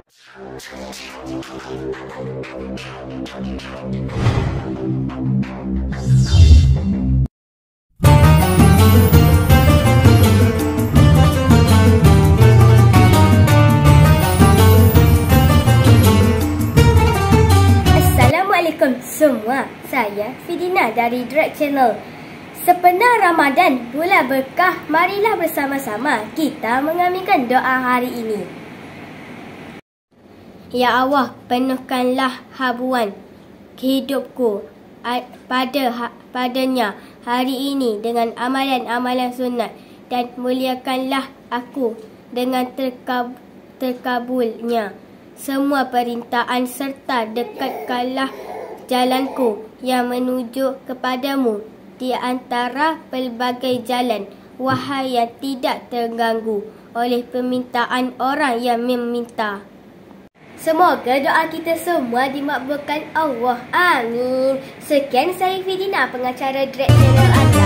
Assalamualaikum semua, saya Fidina dari Drag Channel. Sepenuh Ramadan, bulan berkah, marilah bersama-sama kita mengaminkan doa hari ini. Ya Allah, penuhkanlah habuan hidupku padanya hari ini dengan amalan-amalan sunat, dan muliakanlah aku dengan terkabulnya semua perintahan, serta dekatkanlah jalanku yang menuju kepadamu di antara pelbagai jalan, wahai yang tidak terganggu oleh permintaan orang yang meminta. Semoga doa kita semua dimakbulkan Allah. Amin. Sekian, saya Fidina, pengacara Drag Channel.